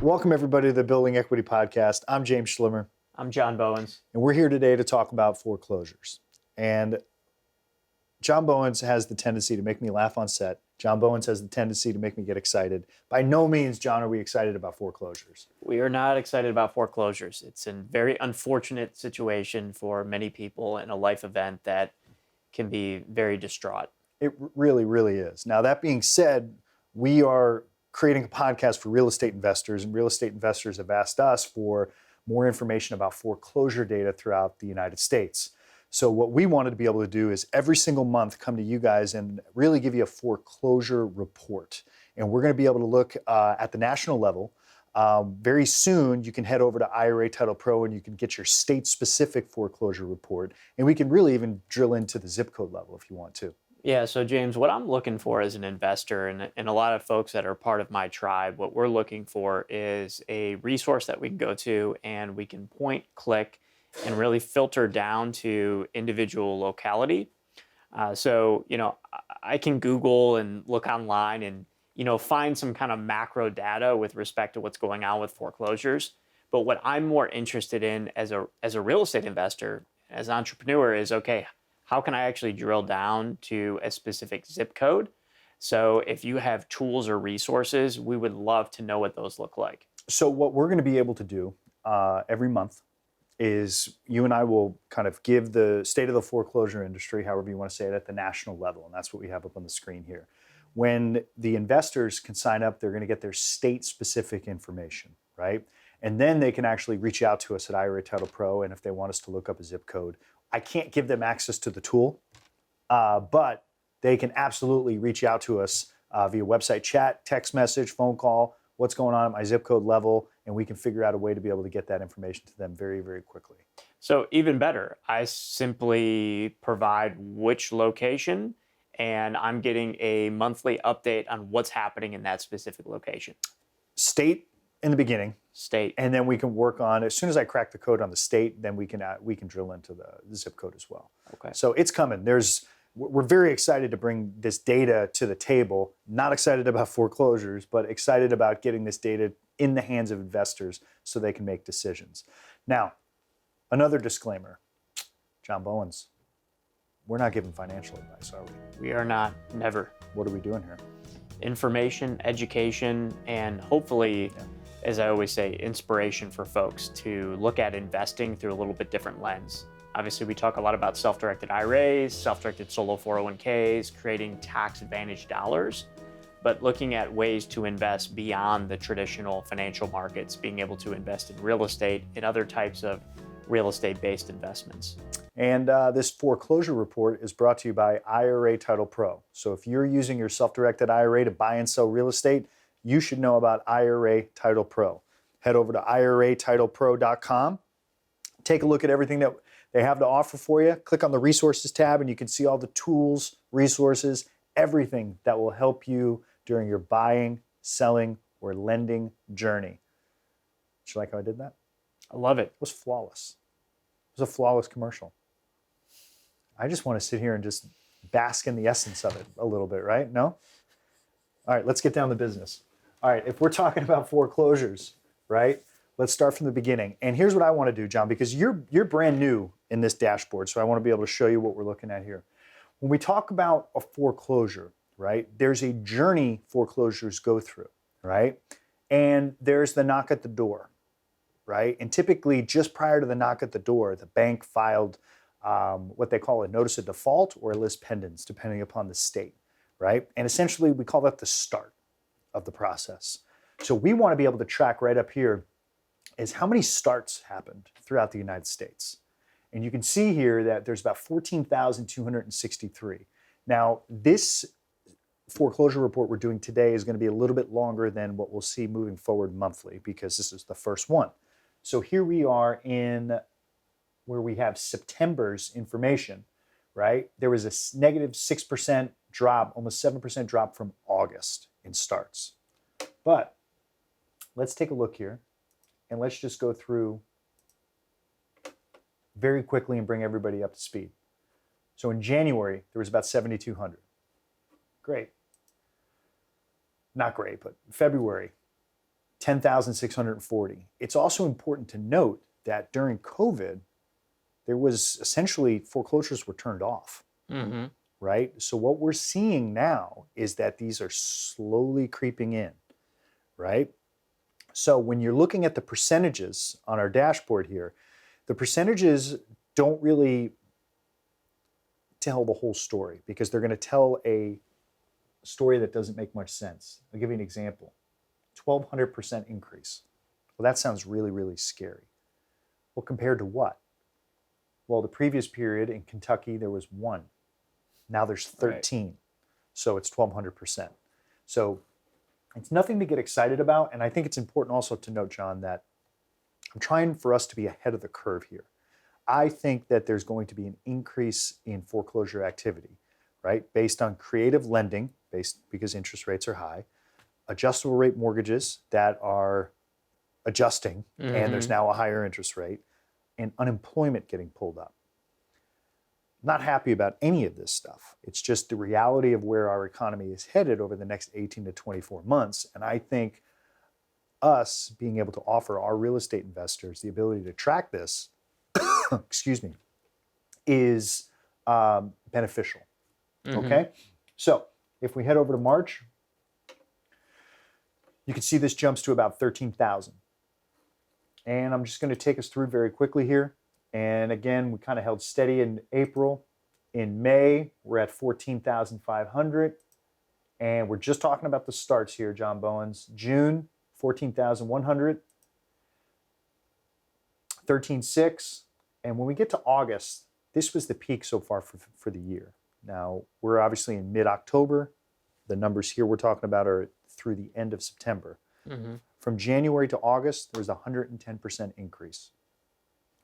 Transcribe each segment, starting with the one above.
Welcome everybody to the Building Equity Podcast. I'm James Schlimmer. I'm John Bowens. And we're here today to talk about foreclosures. And John Bowens has the tendency to make me laugh on set. John Bowens has the tendency to make me get excited. By no means, John, are we excited about foreclosures. We are not excited about foreclosures. It's a very unfortunate situation for many people in a life event that can be very distraught. It really, really is. Now, that being said, we are creating a podcast for real estate investors, and real estate investors have asked us for more information about foreclosure data throughout the United States. So what we wanted to be able to do is every single month come to you guys and really give you a foreclosure report. And we're going to be able to look at the national level. Very soon, you can head over to IRA Title Pro and you can get your state-specific foreclosure report. And we can really even drill into the zip code level if you want to. Yeah, so James, what I'm looking for as an investor and a lot of folks that are part of my tribe, what we're looking for is a resource that we can go to and we can point, click, and really filter down to individual locality. So, I can Google and look online and, find some kind of macro data with respect to what's going on with foreclosures. But what I'm more interested in as a real estate investor, as an entrepreneur is, okay, how can I actually drill down to a specific zip code? So if you have tools or resources, we would love to know what those look like. So what we're going to be able to do every month is you and I will kind of give the state of the foreclosure industry, however you want to say it, at the national level. And that's what we have up on the screen here. When the investors can sign up, they're going to get their state-specific information, right? And then they can actually reach out to us at IRA Title Pro, and if they want us to look up a zip code, I can't give them access to the tool, but they can absolutely reach out to us via website chat, text message, phone call, what's going on at my zip code level, and we can figure out a way to be able to get that information to them very, very quickly. So even better, I simply provide which location, and I'm getting a monthly update on what's happening in that specific location. State in the beginning. State. And then we can work on, as soon as I crack the code on the state, then we can drill into the zip code as well. Okay. So it's coming. We're very excited to bring this data to the table. Not excited about foreclosures, but excited about getting this data in the hands of investors so they can make decisions. Now, another disclaimer, John Bowens, we're not giving financial advice, are we? We are not, never. What are we doing here? Information, education, and hopefully, as I always say, inspiration for folks to look at investing through a little bit different lens. Obviously, we talk a lot about self-directed IRAs, self-directed solo 401ks, creating tax advantage dollars, but looking at ways to invest beyond the traditional financial markets, being able to invest in real estate and other types of real estate-based investments. And this foreclosure report is brought to you by IRA Title Pro. So if you're using your self-directed IRA to buy and sell real estate, you should know about IRA Title Pro. Head over to IRATitlePro.com. Take a look at everything that they have to offer for you. Click on the resources tab and you can see all the tools, resources, everything that will help you during your buying, selling, or lending journey. Did you like how I did that? I love it. It was flawless. It was a flawless commercial. I just want to sit here and just bask in the essence of it a little bit, right? No? All right, let's get down to business. All right, if we're talking about foreclosures, right, let's start from the beginning. And here's what I want to do, John, because you're brand new in this dashboard, so I want to be able to show you what we're looking at here. When we talk about a foreclosure, right, there's a journey foreclosures go through, right? And there's the knock at the door, right? And typically, just prior to the knock at the door, the bank filed what they call a notice of default or a lis pendens, depending upon the state, right? And essentially, we call that the start of the process. So we want to be able to track right up here is how many starts happened throughout the United States. And you can see here that there's about 14,263. Now, this foreclosure report we're doing today is going to be a little bit longer than what we'll see moving forward monthly because this is the first one. So here we are in where we have September's information, right? There was a negative 6% drop, almost 7% drop from August in starts. But let's take a look here and let's just go through very quickly and bring everybody up to speed. So in January, there was about 7,200. Great. Not great, but February, 10,640. It's also important to note that during COVID, there was essentially foreclosures were turned off, right? So what we're seeing now is that these are slowly creeping in, right? So when you're looking at the percentages on our dashboard here, the percentages don't really tell the whole story because they're going to tell a story that doesn't make much sense. I'll give you an example. 1,200% increase. Well, that sounds really, really scary. Well, compared to what? Well, the previous period in Kentucky, there was 1. Now there's 13. Right. So it's 1,200%. So it's nothing to get excited about. And I think it's important also to note, John, that I'm trying for us to be ahead of the curve here. I think that there's going to be an increase in foreclosure activity, right? Based on creative lending, because interest rates are high, adjustable rate mortgages that are adjusting, and there's now a higher interest rate, and unemployment getting pulled up. Not happy about any of this stuff. It's just the reality of where our economy is headed over the next 18 to 24 months. And I think us being able to offer our real estate investors the ability to track this, excuse me, is beneficial. Okay? So if we head over to March, you can see this jumps to about 13,000. And I'm just going to take us through very quickly here. And again, we kind of held steady in April. In May, we're at 14,500. And we're just talking about the starts here, John Bowens. June, 14,100. 13,600. And when we get to August, this was the peak so far for the year. Now, we're obviously in mid-October. The numbers here we're talking about are through the end of September. From January to August, there was a 110% increase.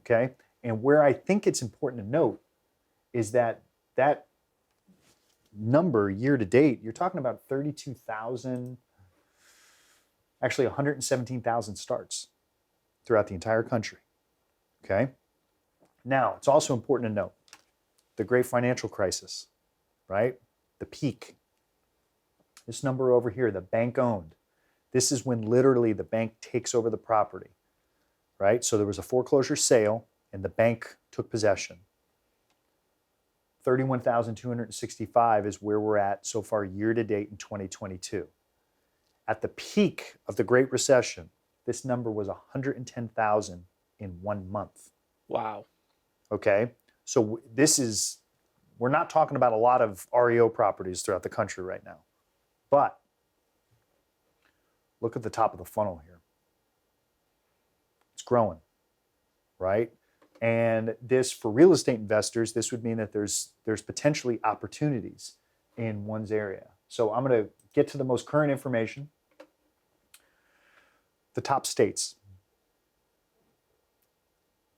Okay? And where I think it's important to note is that that number year to date, you're talking about 32,000, actually 117,000 starts throughout the entire country. Okay? Now, it's also important to note the great financial crisis, right? The peak. This number over here, the bank owned. This is when literally the bank takes over the property, right? So there was a foreclosure sale and the bank took possession. 31,265 is where we're at so far year to date in 2022. At the peak of the Great Recession, this number was 110,000 in 1 month. Wow. Okay? So we're not talking about a lot of REO properties throughout the country right now. But look at the top of the funnel here. It's growing, right? And this, for real estate investors, this would mean that there's potentially opportunities in one's area. So I'm going to get to the most current information. The top states.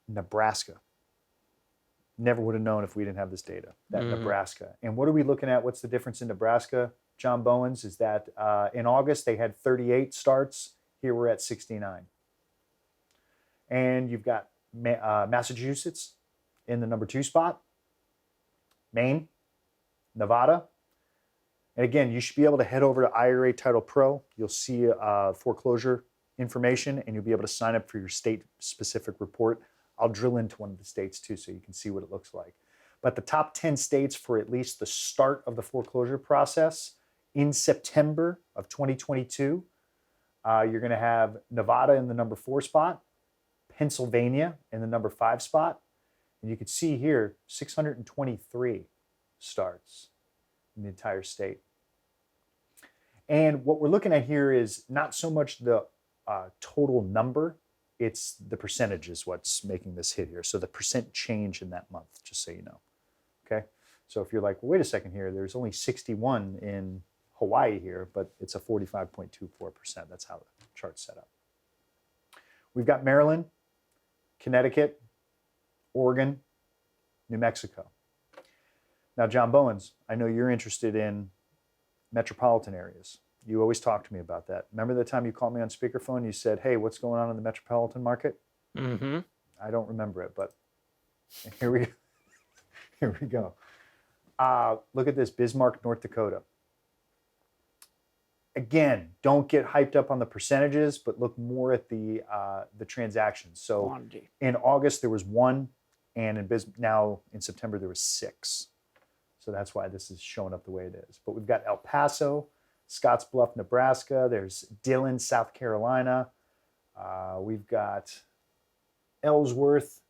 Nebraska. Never would have known if we didn't have this data, that Nebraska. And what are we looking at? What's the difference in Nebraska, John Bowens? Is that in August they had 38 starts. Here we're at 69. And you've got Massachusetts in the number 2 spot, Maine, Nevada. And again, you should be able to head over to IRA Title Pro. You'll see foreclosure information and you'll be able to sign up for your state-specific report. I'll drill into one of the states too so you can see what it looks like. But the top 10 states for at least the start of the foreclosure process in September of 2022, you're going to have Nevada in the number 4 spot, Pennsylvania in the number 5 spot, and you can see here 623 starts in the entire state. And what we're looking at here is not so much the total number, it's the percentage is what's making this hit here. So the percent change in that month, just so you know. Okay? So if you're like, well, wait a second here, there's only 61 in Hawaii here, but it's a 45.24%. That's how the chart's set up. We've got Maryland, Connecticut, Oregon, New Mexico. Now, John Bowens, I know you're interested in metropolitan areas. You always talk to me about that. Remember the time you called me on speakerphone? You said, hey, what's going on in the metropolitan market? I don't remember it, but here we go. Here we go. Look at this, Bismarck, North Dakota. again, don't get hyped up on the percentages, but look more at the transactions. So Quantity. in August there was 1, and now in September there was 6. So that's why this is showing up the way it is. But we've got El Paso, Scottsbluff, Nebraska. There's Dillon, South Carolina. We've got Ellsworth,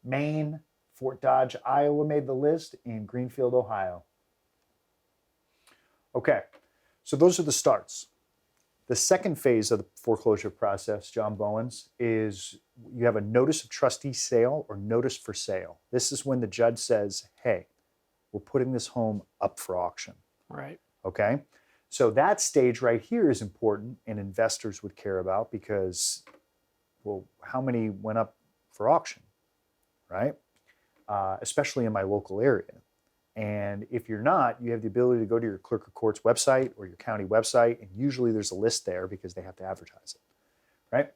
Maine. Fort Dodge, Iowa made the list, and Greenfield, Ohio. Okay, so those are the starts. The second phase of the foreclosure process, John Bowens, is you have a notice of trustee sale or notice for sale. This is when the judge says, hey, we're putting this home up for auction. Right. Okay, so that stage right here is important, and investors would care about because, well, how many went up for auction, right? Especially in my local area. And if you're not, you have the ability to go to your clerk of court's website or your county website, and usually there's a list there because they have to advertise it, right?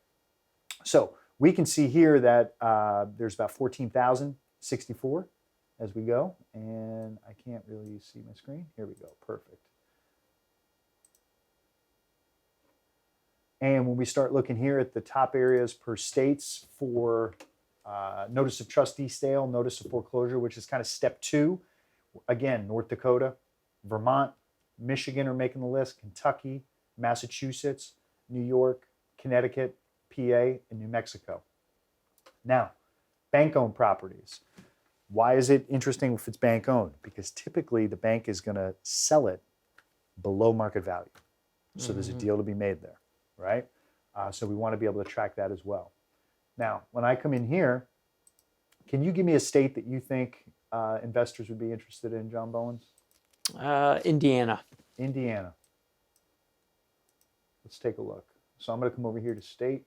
So we can see here that there's about 14,064 as we go, and I can't really see my screen. Here we go, perfect. And when we start looking here at the top areas per states for notice of trustee sale, notice of foreclosure, which is kind of step 2. Again, North Dakota, Vermont, Michigan are making the list, Kentucky, Massachusetts, New York, Connecticut, PA, and New Mexico. Now, bank-owned properties. Why is it interesting if it's bank-owned? Because typically the bank is going to sell it below market value. So there's a deal to be made there, right? So we want to be able to track that as well. Now, when I come in here, can you give me a state that you think investors would be interested in, John Bowens? Indiana. Indiana. Let's take a look. So I'm going to come over here to state.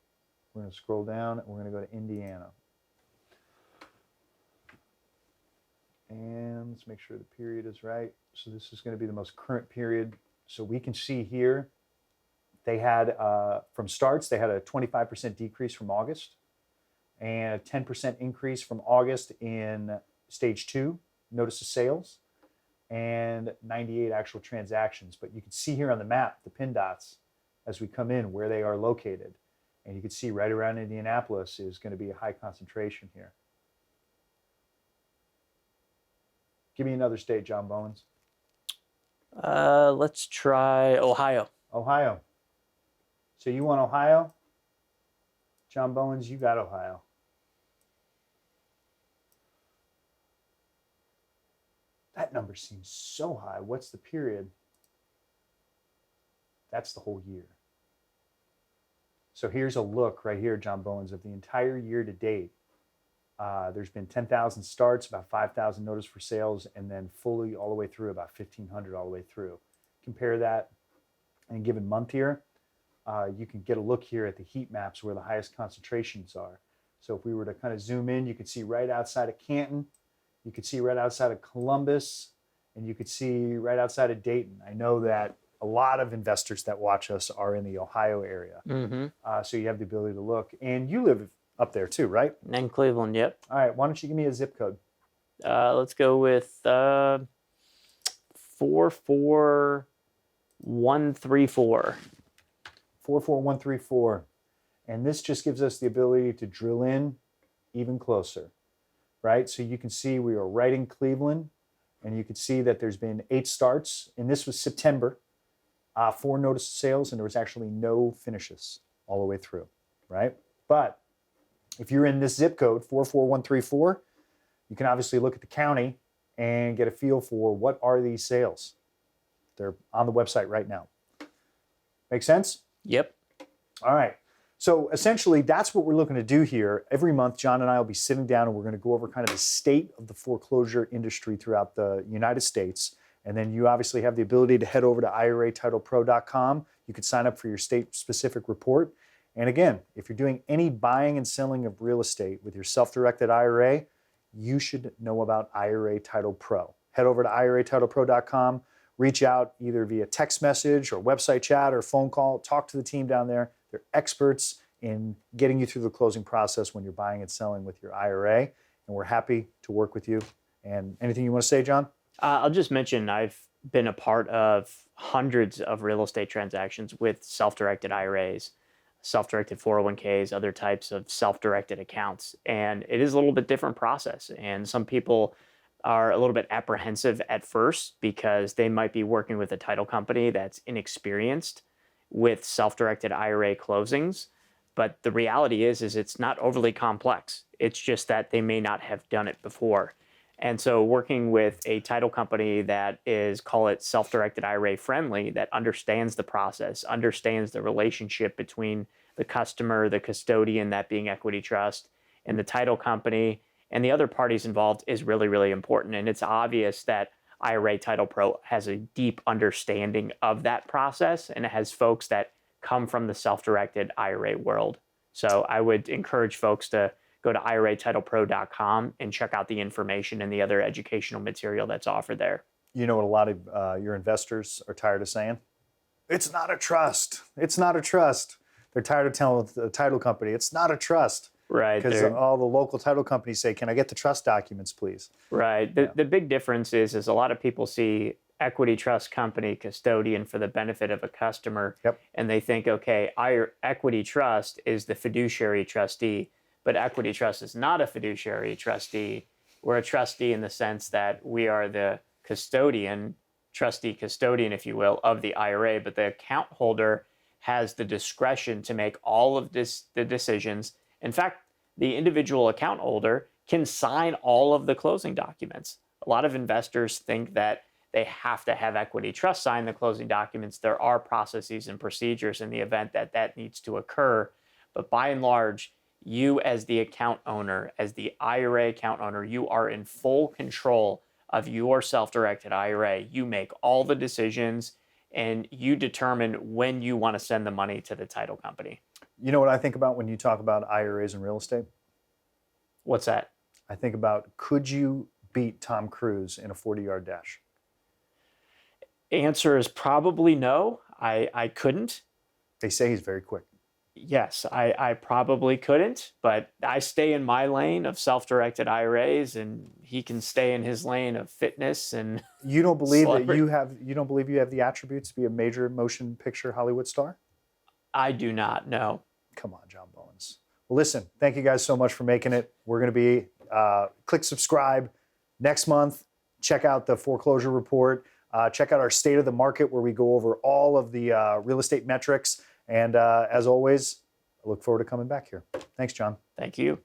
We're going to scroll down, and we're going to go to Indiana. And let's make sure the period is right. So this is going to be the most current period. So we can see here, they had, from starts, they had a 25% decrease from August, and a 10% increase from August in stage 2, notice of sales, and 98 actual transactions. But you can see here on the map, the pin dots, as we come in, where they are located. And you can see right around Indianapolis is going to be a high concentration here. Give me another state, John Bowens. Let's try Ohio. Ohio. So you want Ohio? John Bowens, you got Ohio. That number seems so high. What's the period? That's the whole year. So here's a look right here, John Bowens, of the entire year to date. There's been 10,000 starts, about 5,000 notice for sales, and then fully all the way through, about 1,500 all the way through. Compare that in a given month here. You can get a look here at the heat maps where the highest concentrations are. So if we were to kind of zoom in, you could see right outside of Canton, you could see right outside of Columbus, and you could see right outside of Dayton. I know that a lot of investors that watch us are in the Ohio area. So you have the ability to look. And you live up there too, right? And Cleveland, yep. All right, why don't you give me a zip code? Let's go with 44134. 44134. And this just gives us the ability to drill in even closer, right? So you can see we are right in Cleveland, and you can see that there's been 8 starts, and this was September, 4 notice of sales, and there was actually no finishes all the way through, right? But if you're in this zip code, 44134, you can obviously look at the county and get a feel for what are these sales. They're on the website right now. Make sense? Yep. All right. So essentially, that's what we're looking to do here. Every month, John and I will be sitting down and we're going to go over kind of the state of the foreclosure industry throughout the United States. And then you obviously have the ability to head over to IRATitlePro.com. You can sign up for your state-specific report. And again, if you're doing any buying and selling of real estate with your self-directed IRA, you should know about IRA Title Pro. Head over to IRATitlePro.com. Reach out either via text message or website chat or phone call. Talk to the team down there. They're experts in getting you through the closing process when you're buying and selling with your IRA. And we're happy to work with you. And anything you want to say, John? I'll just mention I've been a part of hundreds of real estate transactions with self-directed IRAs, self-directed 401ks, other types of self-directed accounts. And it is a little bit different process. And some people are a little bit apprehensive at first because they might be working with a title company that's inexperienced with self-directed IRA closings. But the reality is it's not overly complex. It's just that they may not have done it before. And so working with a title company that is, call it self-directed IRA friendly, that understands the process, understands the relationship between the customer, the custodian, that being Equity Trust, and the title company, and the other parties involved is really, really important. And it's obvious that IRA Title Pro has a deep understanding of that process, and it has folks that come from the self-directed IRA world. So I would encourage folks to go to IRATitlePro.com and check out the information and the other educational material that's offered there. You know what a lot of your investors are tired of saying? It's not a trust. It's not a trust. They're tired of telling the title company, it's not a trust. Right. Because all the local title companies say, can I get the trust documents, please? Right. The big difference is a lot of people see Equity Trust Company custodian for the benefit of a customer. Yep. And they think, okay, Equity Trust is the fiduciary trustee, but Equity Trust is not a fiduciary trustee. We're a trustee in the sense that we are the custodian, trustee custodian, if you will, of the IRA, but the account holder has the discretion to make all of the decisions. In fact, the individual account holder can sign all of the closing documents. A lot of investors think that they have to have Equity Trust sign the closing documents. There are processes and procedures in the event that that needs to occur. But by and large, you as the account owner, as the IRA account owner, you are in full control of your self-directed IRA. You make all the decisions and you determine when you want to send the money to the title company. You know what I think about when you talk about IRAs and real estate? What's that? I think about, could you beat Tom Cruise in a 40-yard dash? Answer is probably no. I couldn't. They say he's very quick. Yes, I probably couldn't, but I stay in my lane of self-directed IRAs, and he can stay in his lane of fitness and. You don't believe that you have? You don't believe you have the attributes to be a major motion picture Hollywood star? I do not. No. Come on, John Bowens. Well, listen. Thank you guys so much for making it. We're going to be click subscribe next month. Check out the foreclosure report. Check out our state of the market where we go over all of the real estate metrics. And as always, I look forward to coming back here. Thanks, John. Thank you.